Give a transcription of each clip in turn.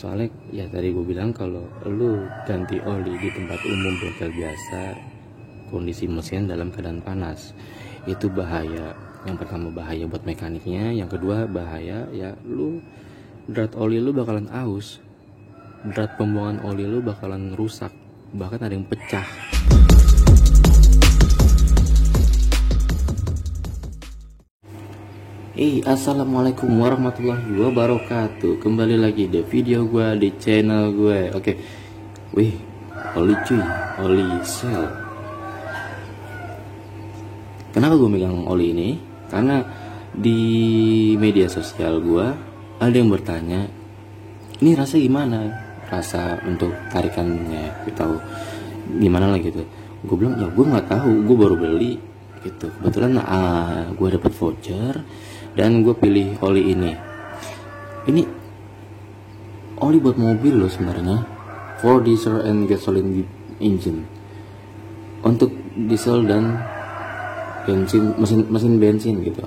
Soalnya ya tadi gue bilang kalau lu ganti oli di tempat umum bengkel biasa, kondisi mesin dalam keadaan panas, itu bahaya. Yang pertama bahaya buat mekaniknya, yang kedua bahaya ya lu drat oli lu bakalan aus, drat pembuangan oli lu bakalan rusak, bahkan ada yang pecah. Assalamualaikum warahmatullahi wabarakatuh. Kembali lagi di video gue di channel gue. Oke. Wih, oli cuy, oli Shell. Kenapa gue megang oli ini? Karena di media sosial gue ada yang bertanya, ini rasa gimana? Rasa untuk tarikannya, kita tahu gimana lah gitu. Gue bilang ya gue nggak tahu, gue baru beli gitu. Kebetulan gue dapet voucher dan gue pilih oli ini. Ini oli buat mobil loh sebenarnya, for diesel and gasoline engine, untuk diesel dan bensin, mesin bensin gitu.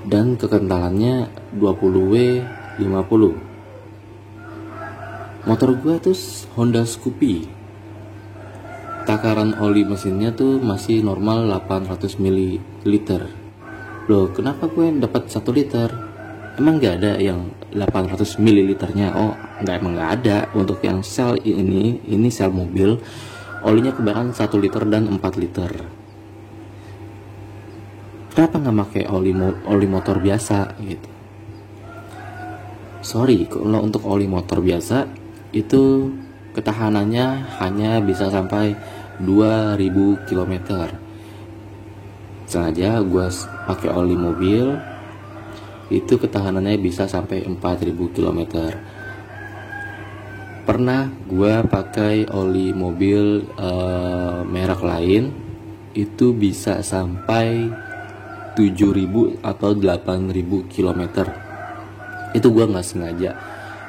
Dan kekentalannya 20W50. Motor gue tuh Honda Scoopy. Takaran oli mesinnya tuh masih normal 800 ml. Loh, kenapa gue dapat 1 liter? Emang gak ada yang 800 ml-nya? Oh, emang gak ada. Untuk yang Shell ini Shell mobil, olinya kebanyakan 1 liter dan 4 liter. Kenapa gak pakai oli motor biasa gitu? Sorry, kalau untuk oli motor biasa itu ketahanannya hanya bisa sampai 2000 km. Sengaja gue pakai oli mobil, itu ketahanannya bisa sampai 4000 km. Pernah gue pakai oli mobil merek lain, itu bisa sampai 7000 atau 8000 km. Itu gue nggak sengaja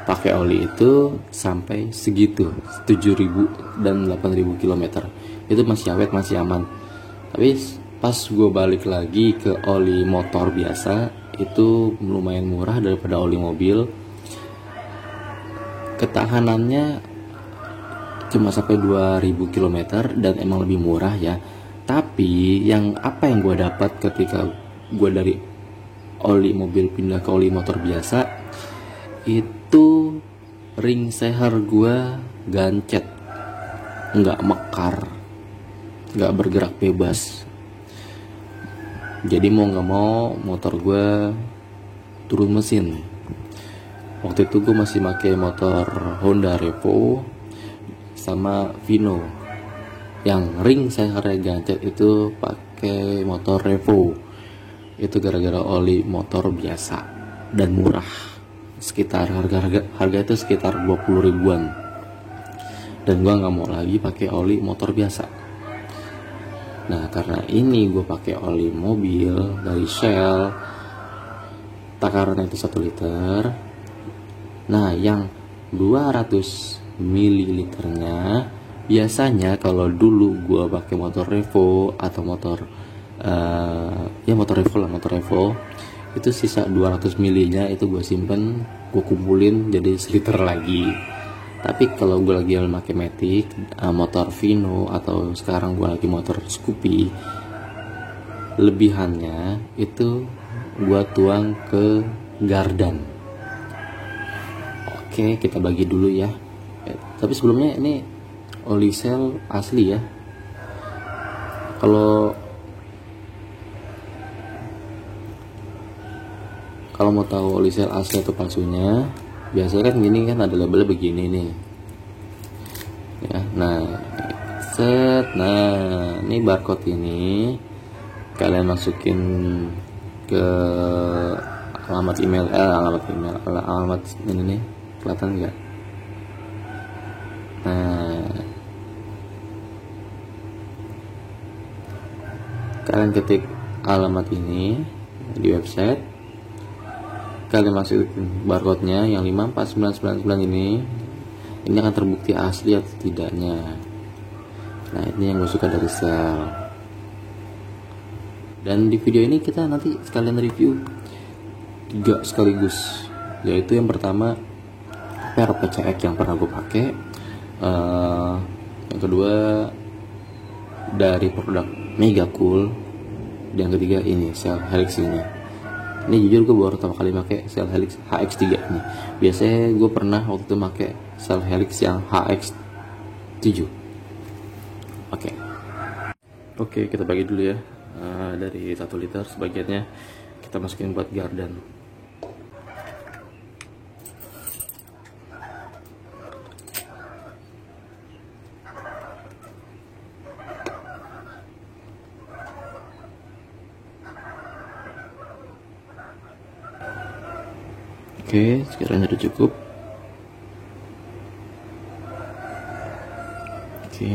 pakai oli itu sampai segitu, 7000 dan 8000 km. Itu masih awet, masih aman. Tapi pas gue balik lagi ke oli motor biasa, itu lumayan murah daripada oli mobil. Ketahanannya cuma sampai 2000 km dan emang lebih murah ya. Tapi apa yang gue dapat ketika gue dari oli mobil pindah ke oli motor biasa, itu ring seher gue gancet, nggak mekar, nggak bergerak bebas. Jadi mau nggak mau motor gue turun mesin. Waktu itu gue masih pakai motor Honda Revo sama Vino. Yang ring sehernya gancet itu pakai motor Revo. Itu gara-gara oli motor biasa dan murah. Sekitar harga itu sekitar 20 ribuan. Dan gue nggak mau lagi pakai oli motor biasa. Nah, karena ini gue pakai oli mobil dari Shell, takarannya itu 1 liter. Nah, yang 200 ml-nya biasanya kalau dulu gue pakai motor Revo atau motor Revo itu sisa 200 ml-nya itu gue simpen, gue kumpulin jadi 1 liter lagi. Tapi kalau gue lagi pakai Matic, motor Vino, atau sekarang gue lagi motor Scoopy, lebihannya itu gue tuang ke gardan. Oke, kita bagi dulu ya. Tapi sebelumnya ini oli Shell asli ya. Kalau mau tahu oli Shell asli atau palsunya, biasanya kan gini kan, ada labelnya begini nih ya. Nah ini barcode ini kalian masukin ke alamat email alamat ini nih, kelihatan nggak? Nah, kalian ketik alamat ini di website, kalian masukin barcode-nya yang 54999 ini akan terbukti asli atau tidaknya. Nah, ini yang gue suka dari Shell. Dan di video ini kita nanti sekalian review 3 sekaligus, yaitu yang pertama spare PCX yang pernah gue pakai. Yang kedua dari produk Mega Cool. Dan yang ketiga ini Cell Helix ini. Ini jujur gue baru pertama kali pakai Cell Helix HX3 ini. Biasanya gue pernah waktu itu pakai Cell Helix yang HX7. Oke, kita bagi dulu ya. Dari 1 liter sebagiannya kita masukin buat garden. Oke, sekiranya udah cukup. Oke.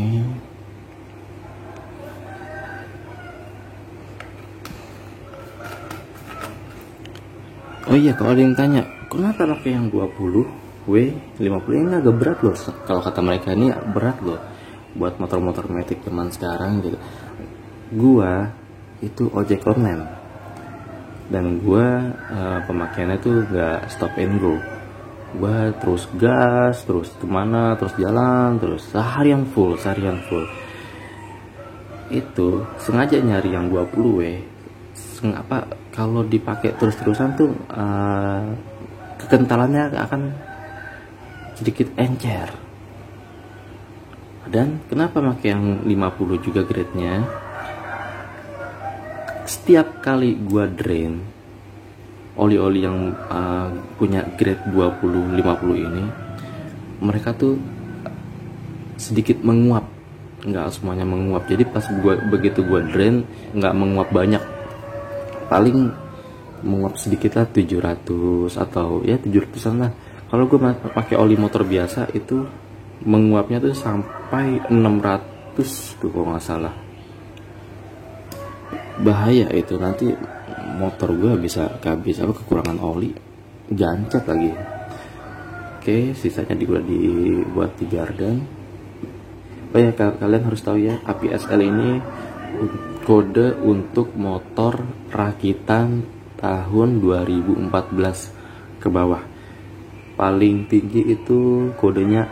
Oh iya, kalau ada yang tanya, kenapa pakai yang 20 W50 ini agak berat loh. Kalau kata mereka ini berat loh buat motor-motor matic zaman sekarang gitu. Gua itu ojek online dan gua pemakaiannya tuh gak stop and go. Gua terus gas, terus kemana, terus jalan, terus seharian full. Itu sengaja nyari yang 20 W. Kalau dipakai terus-terusan tuh kekentalannya akan sedikit encer. Dan kenapa pakai yang 50 juga grade-nya? Setiap kali gua drain oli-oli yang punya grade 20-50 ini, mereka tuh sedikit menguap, nggak semuanya menguap. Jadi pas begitu gua drain nggak menguap banyak, paling menguap sedikit lah, 700 atau ya 700an lah. Kalau gue pakai oli motor biasa itu menguapnya tuh sampai 600 tuh kalau nggak salah. Bahaya itu, nanti motor gue bisa kekurangan oli, gancet lagi. Oke, sisanya dibuat di garden. Oh ya, kalian harus tahu ya, APSL ini kode untuk motor rakitan tahun 2014 ke bawah. Paling tinggi itu kodenya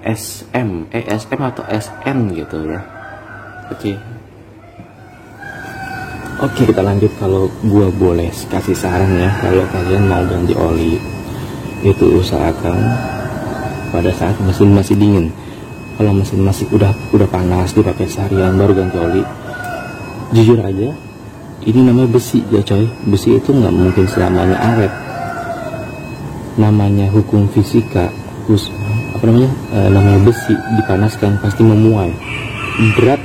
SM atau SN gitu ya. Oke, kita lanjut. Kalau gua boleh kasih saran ya, kalau kalian mau ganti oli itu usahakan pada saat mesin masih dingin. Kalau mesin masih udah panas, dipakai seharian baru ganti oli, jujur aja ini namanya besi ya coy. Besi itu nggak mungkin selamanya awet. Namanya hukum fisika, namanya besi dipanaskan pasti memuai. Berat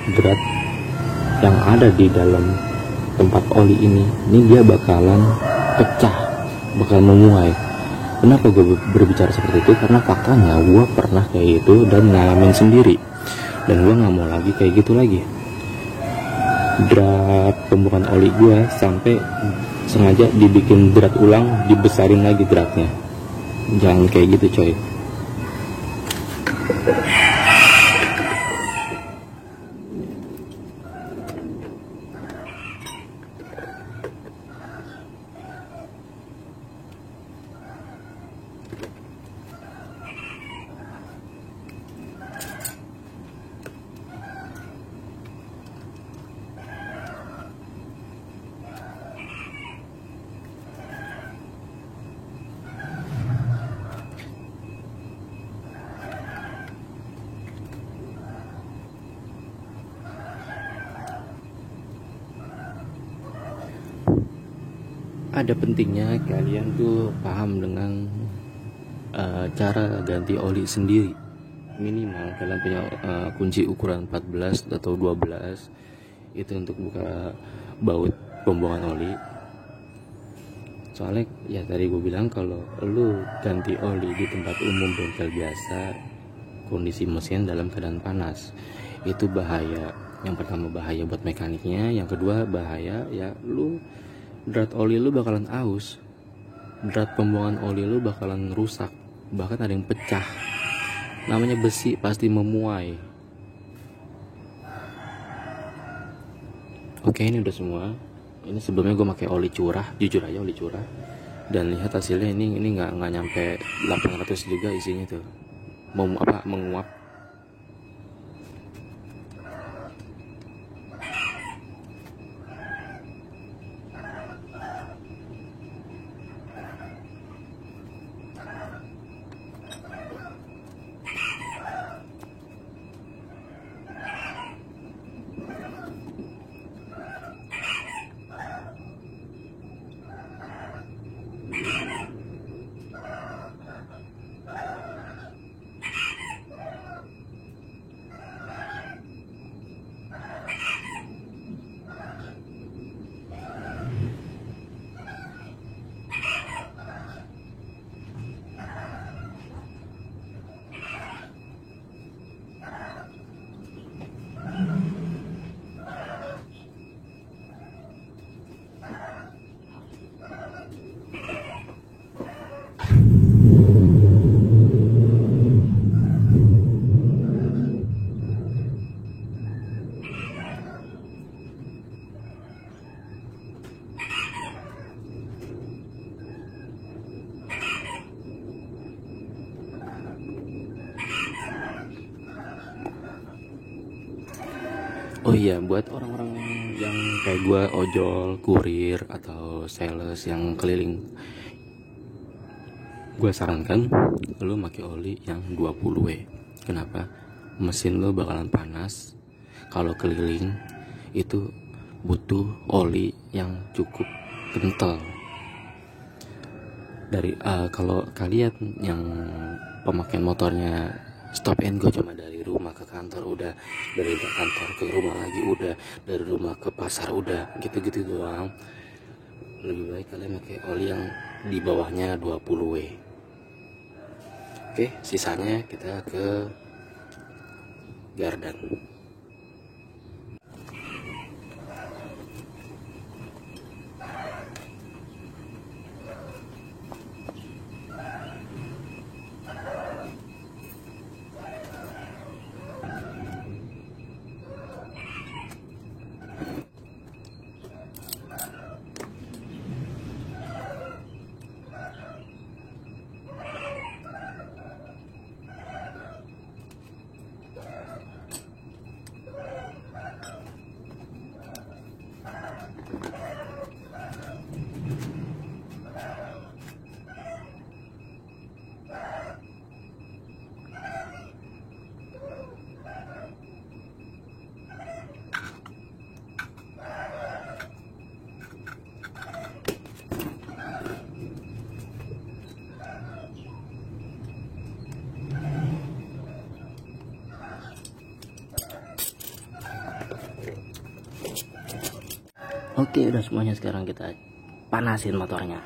yang ada di dalam tempat oli ini dia bakalan pecah, bakal memuai. Kenapa gue berbicara seperti itu? Karena faktanya gue pernah kayak itu dan ngalamin sendiri, dan gue nggak mau lagi kayak gitu lagi. Drat pembuangan oli gue sampai sengaja dibikin drat ulang, dibesarin lagi dratnya. Jangan kayak gitu coy. Ada pentingnya kalian tuh paham dengan cara ganti oli sendiri. Minimal kalian punya kunci ukuran 14 atau 12 itu untuk buka baut pembuangan oli. Soalnya ya tadi gue bilang, kalau lu ganti oli di tempat umum bengkel biasa, kondisi mesin dalam keadaan panas, itu bahaya. Yang pertama bahaya buat mekaniknya, yang kedua bahaya ya drat oli lu bakalan aus, drat pembuangan oli lu bakalan rusak, bahkan ada yang pecah. Namanya besi pasti memuai. Oke, ini udah semua. Ini sebelumnya gue pakai oli curah, jujur aja oli curah. Dan lihat hasilnya, ini nggak nyampe 800 juga isinya tuh, menguap. Oh iya, buat orang-orang yang kayak gue, ojol, kurir, atau sales yang keliling, gue sarankan lo pakai oli yang 20W. Kenapa? Mesin lo bakalan panas. Kalau keliling itu butuh oli yang cukup kental. Kalau kalian yang pemakaian motornya stop and go, cuma dari rumah ke kantor udah, dari kantor ke rumah lagi udah, dari rumah ke pasar udah, gitu-gitu doang, lebih baik kalian pakai oli yang di bawahnya 20W. Oke, sisanya kita ke Gardan. Oke, udah semuanya, sekarang kita panasin motornya.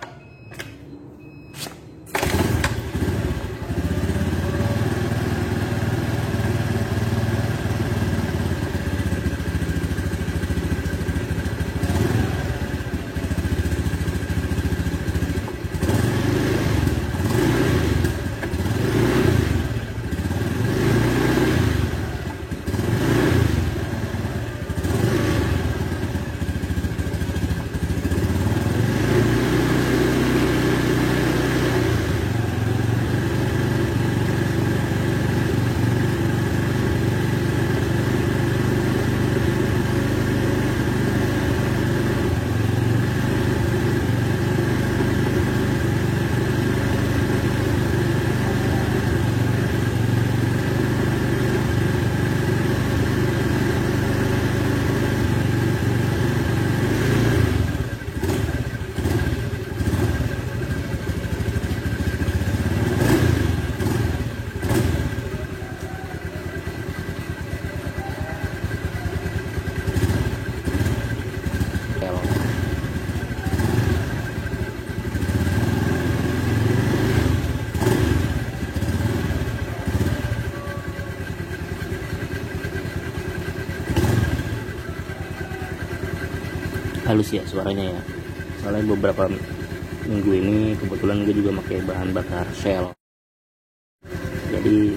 Halus ya suaranya ya, soalnya beberapa minggu ini kebetulan gue juga pakai bahan bakar Shell. Jadi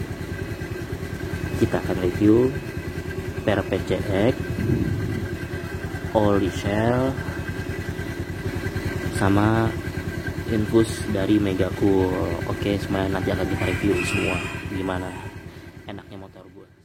kita akan review PCX, oli Shell, sama infus dari Mega Cool. Oke, semuanya nanti akan kita review semua gimana enaknya motor gue.